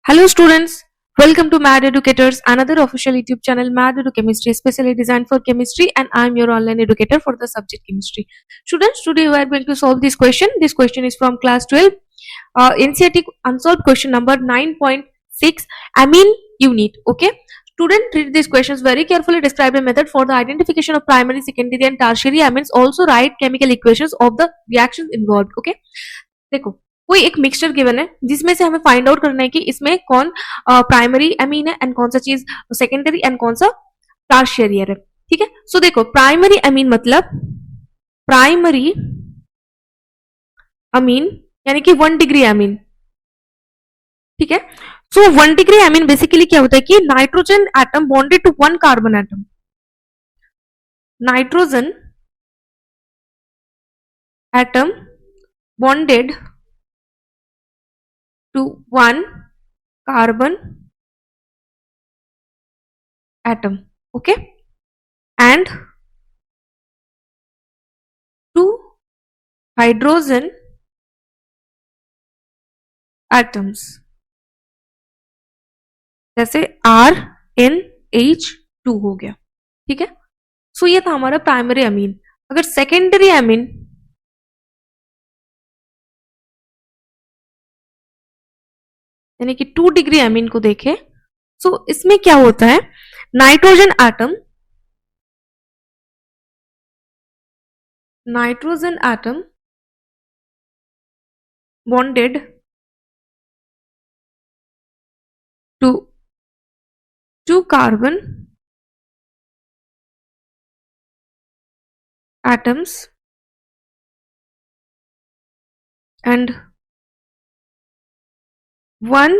Hello students, welcome to Mad Educators, another official YouTube channel Mad Edu Chemistry, specially designed for chemistry, and I am your online educator for the subject chemistry. Students, today we are going to solve this question. This question is from class 12, NCERT unsolved question number 9.6, amine unit. Okay. Student, read these questions very carefully. Describe a method for the identification of primary, secondary and tertiary amines. Also write chemical equations of the reactions involved. Okay. देखो कोई एक mixture given है जिसमें से हमें find out करना है कि इसमें कौन प्राइमरी अमीन है एंड कौन सा चीज सेकेंडरी एंड कौन सा टर्शियरी है. ठीक है. सो देखो प्राइमरी अमीन मतलब प्राइमरी अमीन यानी कि 1 डिग्री अमीन. ठीक है. सो 1 डिग्री अमीन बेसिकली क्या होता है कि nitrogen atom bonded to 1 carbon atom. Nitrogen atom bonded to 1 carbon atom, okay, and 2 hydrogen atoms जैसे RNH2 हो गया. ठीक है. सो ये था हमारा प्राइमरी अमीन. अगर सेकेंडरी अमीन यानी कि 2 डिग्री अमीन को देखें, सो इसमें क्या होता है, nitrogen atom bonded to 2 carbon atoms and 1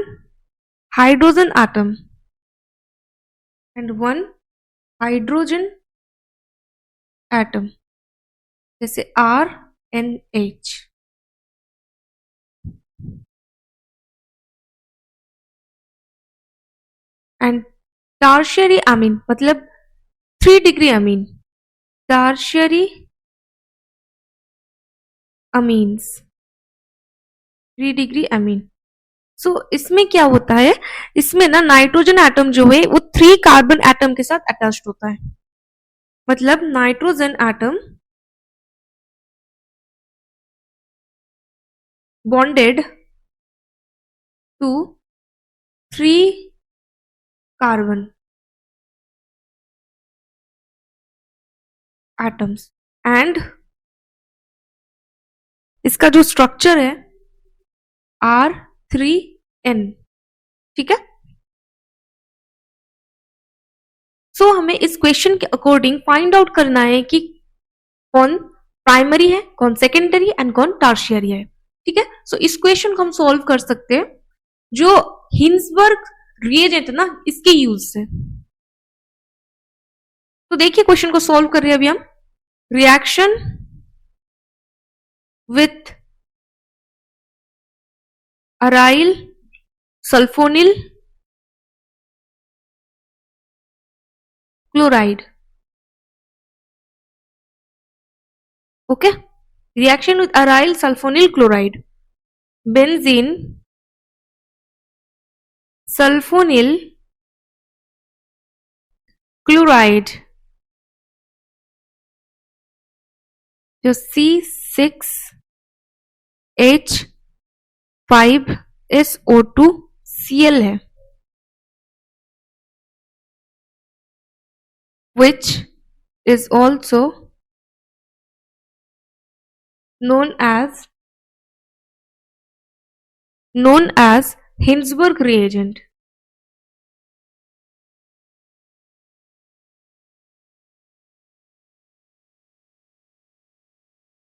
hydrogen atom and 1 hydrogen atom जैसे RNH. एंड टर्शियरी अमीन मतलब 3 degree amine. Tertiary amines 3 degree amine. So इसमें क्या होता है, इसमें ना नाइट्रोजन एटम जो है वो 3 कार्बन एटम के साथ अटैच्ड होता है. मतलब nitrogen atom bonded to 3 carbon atoms and इसका जो स्ट्रक्चर है R3N. ठीक है. सो हमें इस क्वेश्चन के अकॉर्डिंग फाइंड आउट करना है कि कौन प्राइमरी है, कौन सेकेंडरी एंड कौन टर्शियरी है. ठीक है. सो इस क्वेश्चन को हम सॉल्व कर सकते हैं जो हिंसबर्ग रिएजेंट है ना, इसके यूज से. तो देखिए क्वेश्चन को सॉल्व कर रहे हैं अभी हम. Reaction with aryl sulphonyl chloride. Okay. Reaction with aryl sulphonyl chloride. Benzene sulphonyl chloride जो C6H5SO2Cl है, which is also known as Hinsberg reagent.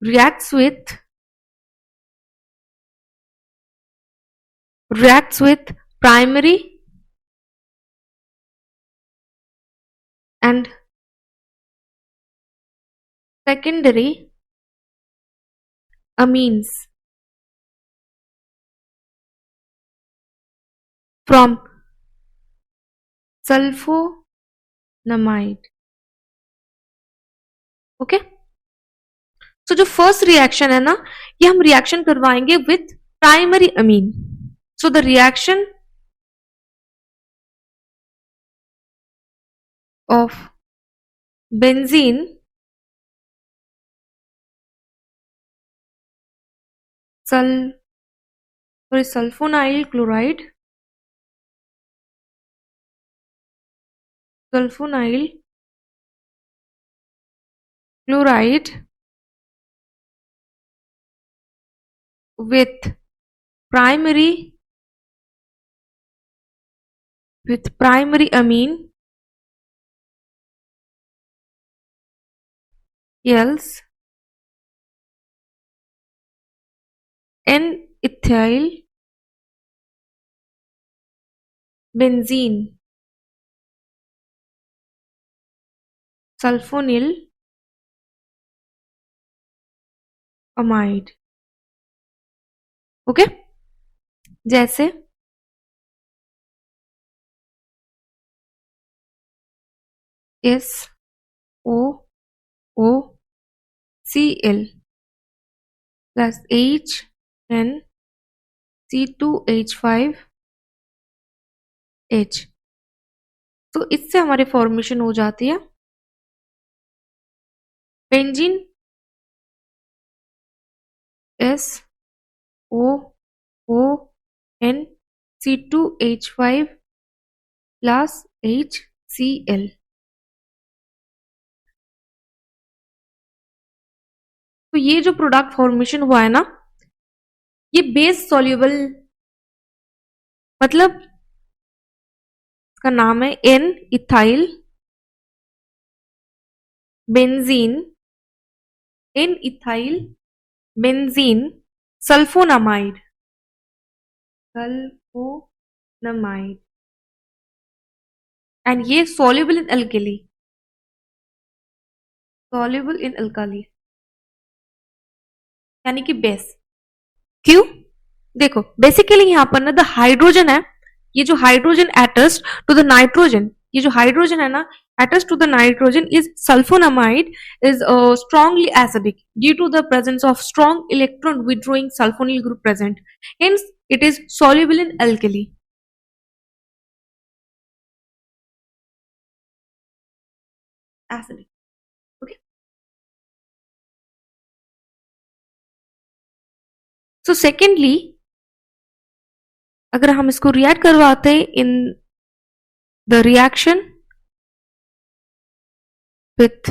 Reacts with primary and secondary amines from sulfonamide. Okay. So जो first reaction है ना, ये हम reaction करवाएंगे with primary amine. So the reaction of benzene sulfonyl chloride with primary amine yields N-ethyl benzene sulfonyl amide. Okay, जैसे SOOCl plus HNC2H5H, तो इससे हमारी फॉर्मेशन हो जाती है बेंजीन SOONC2H5 plus HCl. तो ये जो प्रोडक्ट फॉर्मेशन हुआ है ना, ये बेस सॉल्युबल, मतलब इसका नाम है N ethyl benzene sulfonamide and ये soluble in alkali, यानी कि बेस. क्यों? देखो बेसिकली यहां पर ना द हाइड्रोजन है, ये जो hydrogen attached to the nitrogen, ये जो हाइड्रोजन है ना attached to the nitrogen is sulfonamide is strongly acidic due to the presence of strong electron withdrawing sulfonyl group present, hence it is soluble in alkali. Acidic. Okay, so secondly अगर हम इसको react करवाते हैं in the reaction with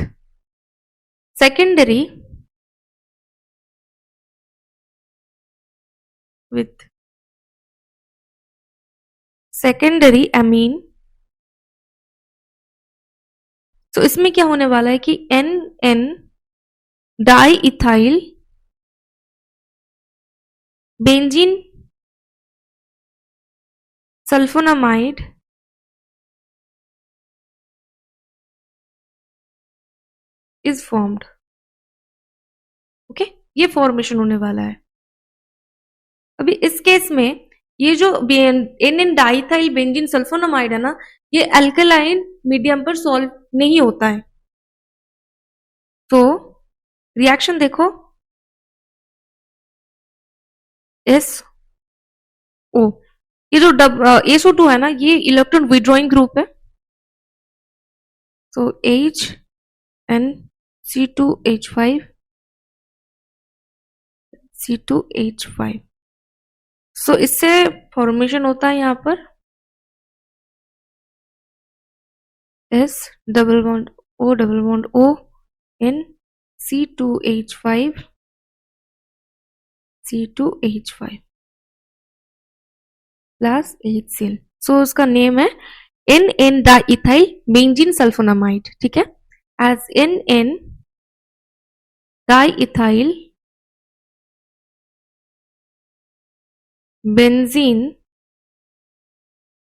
secondary amine, तो इसमें क्या होने वाला है कि NN diethyl benzene sulfonamide is formed. Okay, ये फॉर्मेशन होने वाला है. अभी इस केस में ये जो एन डाइथाइल बेंजीन सल्फोनामाइड है ना, ये अल्कलाइन मीडियम पर सॉल्व नहीं होता है. तो रिएक्शन देखो, SO, ये जो SO2 है ना, ये इलेक्ट्रॉन विड्रॉइंग ग्रुप है. तो C2H5 सो इससे फॉर्मेशन होता है यहां पर S डबल बॉन्ड O N C2H5 plus HCl. So उसका नेम है NN डाइइथाइल बेंजीन सल्फोनामाइड. ठीक है, as NN diethyl benzene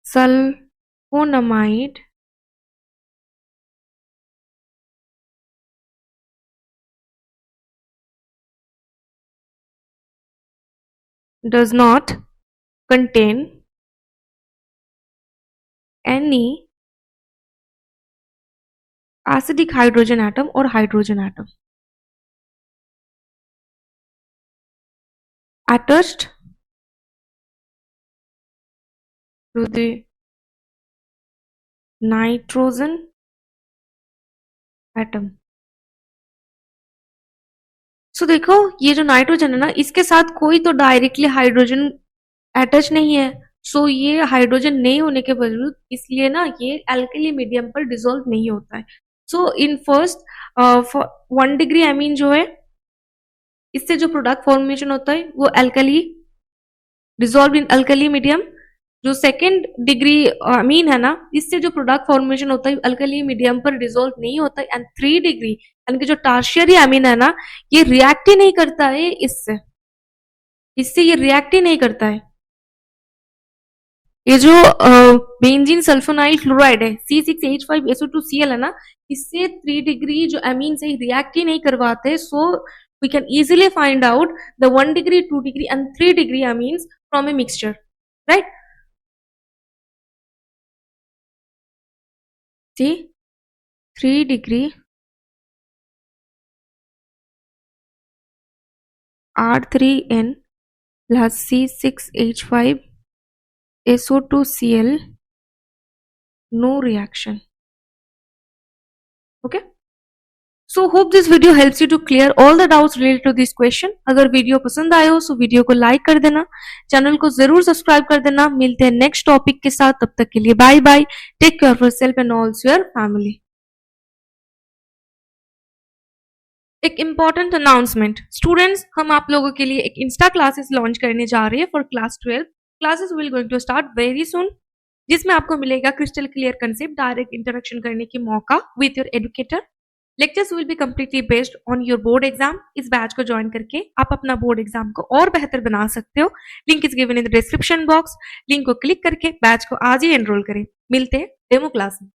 sulfonamide does not contain any acidic hydrogen atom or hydrogen atom attached to the nitrogen atom. So देखो ये जो nitrogen है ना, इसके साथ कोई तो डायरेक्टली हाइड्रोजन अटैच नहीं है। सो ये हाइड्रोजन नहीं होने के बावजूद इसलिए ना ये एल्कली मीडियम पर डिसॉल्व नहीं होता है। सो इन फर्स्ट 1 डिग्री एमीन जो है, इससे जो प्रोडक्ट फॉर्मेशन होता है वो alkali, dissolve in alkali medium. जो सेकेंड डिग्री अमीन है ना, इससे जो प्रोडक्ट फॉर्मेशन होता है अल्कली मीडियम पर डिसॉल्व नहीं होता है। एंड 3 डिग्री यानी कि जो टर्शियरी अमीन है ना, ये रिएक्ट ही नहीं करता है इससे, इससे ये रिएक्ट ही नहीं करता है। ये जो बेंजीन सल्फोनाइल क्लोराइड है C6H5SO2Cl है ना, इससे 3 डिग्री जो अमीन से रिएक्ट ही नहीं करवाते। So we can easily find out the 1 degree, 2 degree and 3 degree amines from a mixture, right. See 3 degree R3N plus C6H5SO2Cl, no reaction. Okay. So hope this video helps you to clear all the doubts related to this question. अगर video पसंद आए हो तो video को like कर देना, channel को जरूर सब्सक्राइब कर देना। मिलते हैं नेक्स्ट टॉपिक के साथ, तब तक के लिए bye bye. Take care of yourself and also your family. एक इम्पॉर्टेंट अनाउंसमेंट स्टूडेंट्स, हम आप लोगों के लिए एक इंस्टा क्लासेस लॉन्च करने जा रहे हैं for class 12। Classes will going to start very soon, जिसमें आपको मिलेगा crystal clear concept, direct interaction करने की मौका with your educator. Lectures will be completely based on your board exam. इस बैच को ज्वाइन करके आप अपना बोर्ड एग्जाम को और बेहतर बना सकते हो। Link is given in the description box. Link को क्लिक करके बैच को आज ही एनरोल करें। मिलते हैं डेमो क्लास में।